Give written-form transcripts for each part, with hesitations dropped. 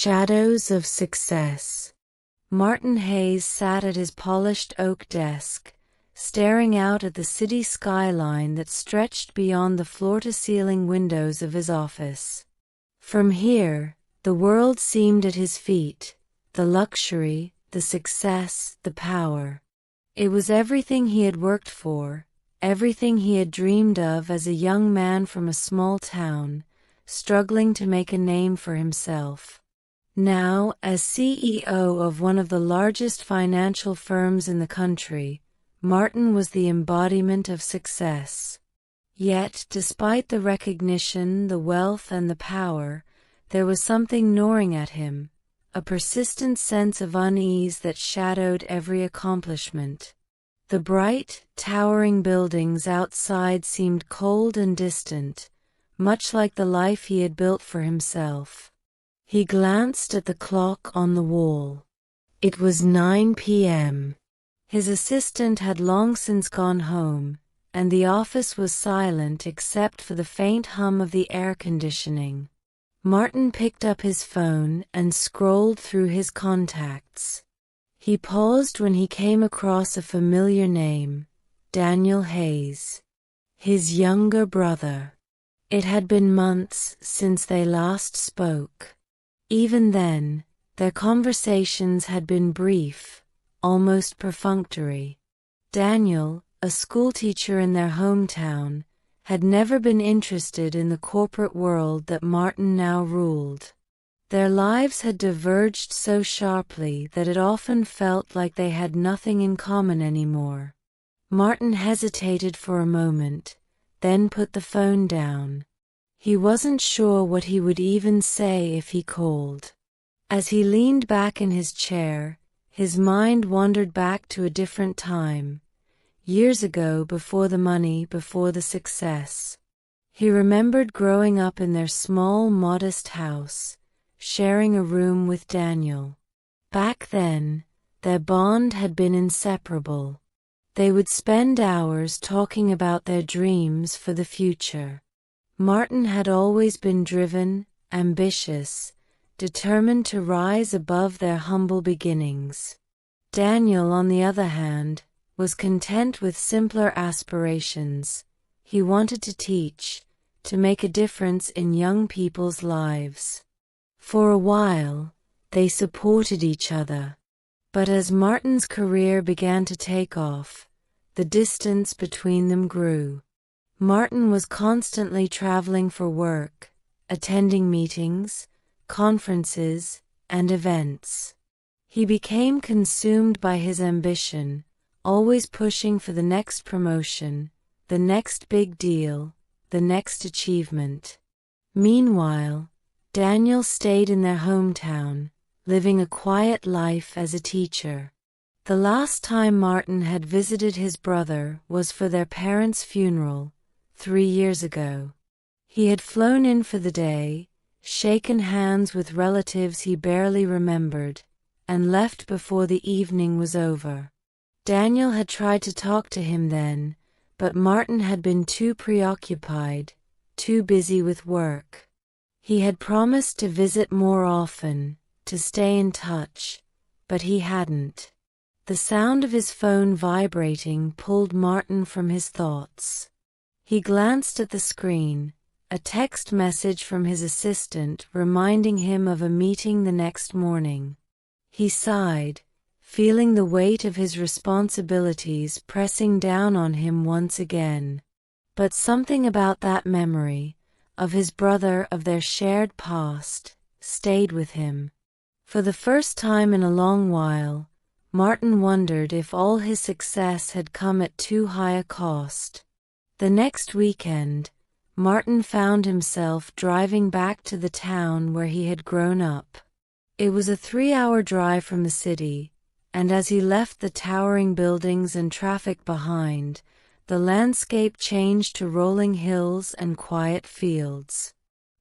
Shadows of Success. Martin Hayes sat at his polished oak desk, staring out at the city skyline that stretched beyond the floor-to-ceiling windows of his office. From here, the world seemed at his feet, the luxury, the success, the power. It was everything he had worked for, everything he had dreamed of as a young man from a small town, struggling to make a name for himself. Now, as CEO of one of the largest financial firms in the country, Martin was the embodiment of success. Yet, despite the recognition, the wealth, and the power, there was something gnawing at him, a persistent sense of unease that shadowed every accomplishment. The bright, towering buildings outside seemed cold and distant, much like the life he had built for himself. He glanced at the clock on the wall. It was 9 p.m. His assistant had long since gone home, and the office was silent except for the faint hum of the air conditioning. Martin picked up his phone and scrolled through his contacts. He paused when he came across a familiar name, Daniel Hayes. His younger brother. It had been months since they last spoke. Even then, their conversations had been brief, almost perfunctory. Daniel, a schoolteacher in their hometown, had never been interested in the corporate world that Martin now ruled. Their lives had diverged so sharply that it often felt like they had nothing in common anymore. Martin hesitated for a moment, then put the phone down. He wasn't sure what he would even say if he called. As he leaned back in his chair, his mind wandered back to a different time, years ago, before the money, before the success. He remembered growing up in their small, modest house, sharing a room with Daniel. Back then, their bond had been inseparable. They would spend hours talking about their dreams for the future. Martin had always been driven, ambitious, determined to rise above their humble beginnings. Daniel, on the other hand, was content with simpler aspirations. He wanted to teach, to make a difference in young people's lives. For a while, they supported each other. But as Martin's career began to take off, the distance between them grew. Martin was constantly traveling for work, attending meetings, conferences, and events. He became consumed by his ambition, always pushing for the next promotion, the next big deal, the next achievement. Meanwhile, Daniel stayed in their hometown, living a quiet life as a teacher. The last time Martin had visited his brother was for their parents' funeral, 3 years ago. He had flown in for the day, shaken hands with relatives he barely remembered, and left before the evening was over. Daniel had tried to talk to him then, but Martin had been too preoccupied, too busy with work. He had promised to visit more often, to stay in touch, but he hadn't. The sound of his phone vibrating pulled Martin from his thoughts. He glanced at the screen, a text message from his assistant reminding him of a meeting the next morning. He sighed, feeling the weight of his responsibilities pressing down on him once again. But something about that memory, of his brother, of their shared past, stayed with him. For the first time in a long while, Martin wondered if all his success had come at too high a cost. The next weekend, Martin found himself driving back to the town where he had grown up. It was a 3-hour drive from the city, and as he left the towering buildings and traffic behind, the landscape changed to rolling hills and quiet fields.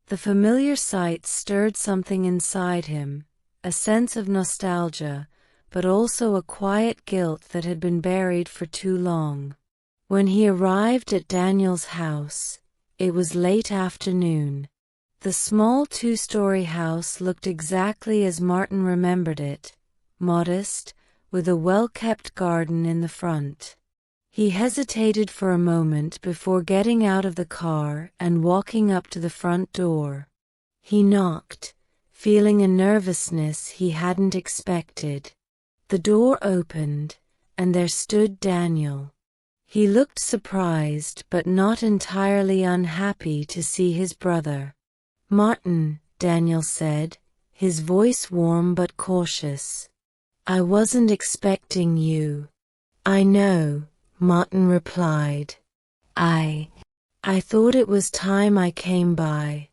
The familiar sights stirred something inside him, a sense of nostalgia, but also a quiet guilt that had been buried for too long. When he arrived at Daniel's house, it was late afternoon. The small two-story house looked exactly as Martin remembered it, modest, with a well-kept garden in the front. He hesitated for a moment before getting out of the car and walking up to the front door. He knocked, feeling a nervousness he hadn't expected. The door opened, and there stood Daniel. He looked surprised but not entirely unhappy to see his brother. "Martin," Daniel said, his voice warm but cautious. "I wasn't expecting you." "I know," Martin replied. I thought it was time I came by."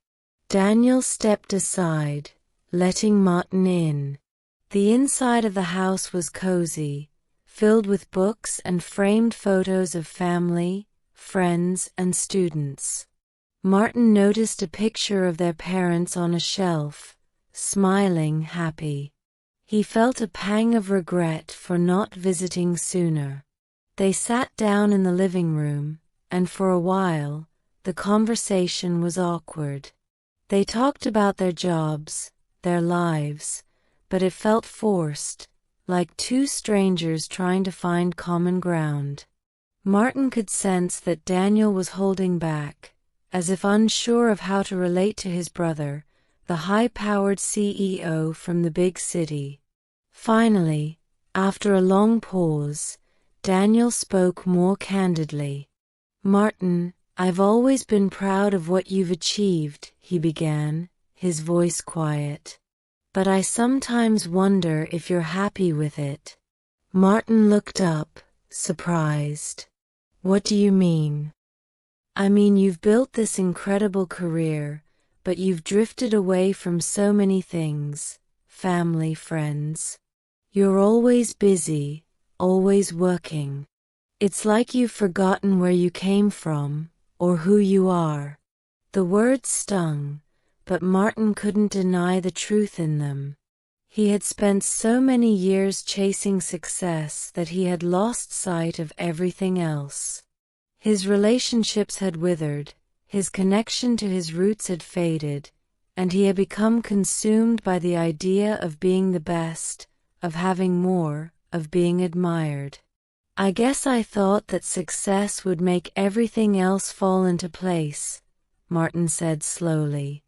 Daniel stepped aside, letting Martin in. The inside of the house was cozy, filled with books and framed photos of family, friends, and students. Martin noticed a picture of their parents on a shelf, smiling happy. He felt a pang of regret for not visiting sooner. They sat down in the living room, and for a while, the conversation was awkward. They talked about their jobs, their lives, but it felt forced, like two strangers trying to find common ground. Martin could sense that Daniel was holding back, as if unsure of how to relate to his brother, the high-powered CEO from the big city. Finally, after a long pause, Daniel spoke more candidly. "Martin, I've always been proud of what you've achieved," he began, his voice quiet. "But I sometimes wonder if you're happy with it." Martin looked up, surprised. "What do you mean?" "I mean, you've built this incredible career, but you've drifted away from so many things, family, friends. You're always busy, always working. It's like you've forgotten where you came from, or who you are." The words stung, but Martin couldn't deny the truth in them. He had spent so many years chasing success that he had lost sight of everything else. His relationships had withered, his connection to his roots had faded, and he had become consumed by the idea of being the best, of having more, of being admired. "I guess I thought that success would make everything else fall into place," Martin said slowly.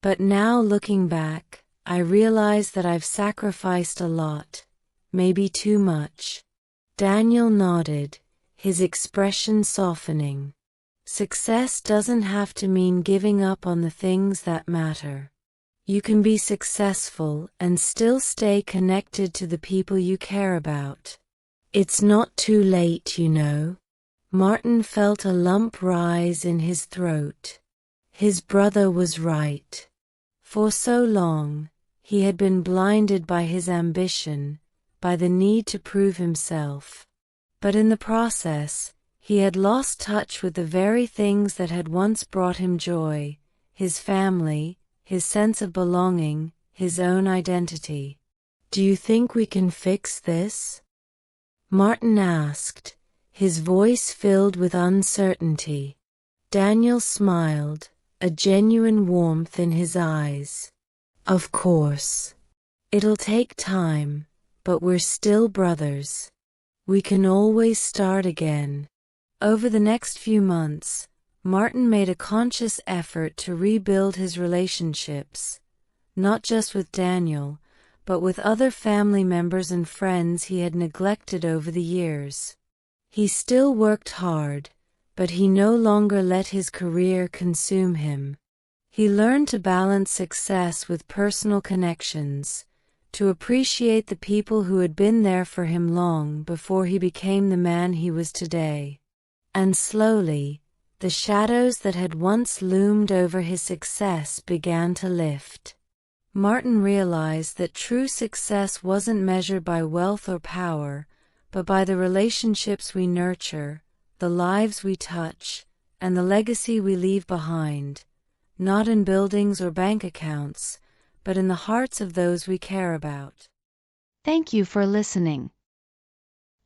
"But now, looking back, I realize that I've sacrificed a lot, maybe too much." Daniel nodded, his expression softening. Success doesn't have to mean giving up on the things that matter. You can be successful and still stay connected to the people you care about. It's not too late, you know. Martin felt a lump rise in his throat. His brother was right. For so long, he had been blinded by his ambition, by the need to prove himself. But in the process, he had lost touch with the very things that had once brought him joy: his family, his sense of belonging, his own identity. "Do you think we can fix this?" Martin asked, his voice filled with uncertainty. Daniel smiled, a genuine warmth in his eyes. "Of course. It'll take time, but we're still brothers. We can always start again." Over the next few months, Martin made a conscious effort to rebuild his relationships, not just with Daniel, but with other family members and friends he had neglected over the years. He still worked hard, but he no longer let his career consume him. He learned to balance success with personal connections, to appreciate the people who had been there for him long before he became the man he was today. And slowly, the shadows that had once loomed over his success began to lift. Martin realized that true success wasn't measured by wealth or power, but by the relationships we nurture, the lives we touch, and the legacy we leave behind, not in buildings or bank accounts, but in the hearts of those we care about. Thank you for listening.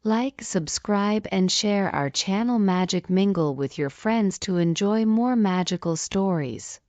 Like, subscribe, and share our channel Magic Mingle with your friends to enjoy more magical stories.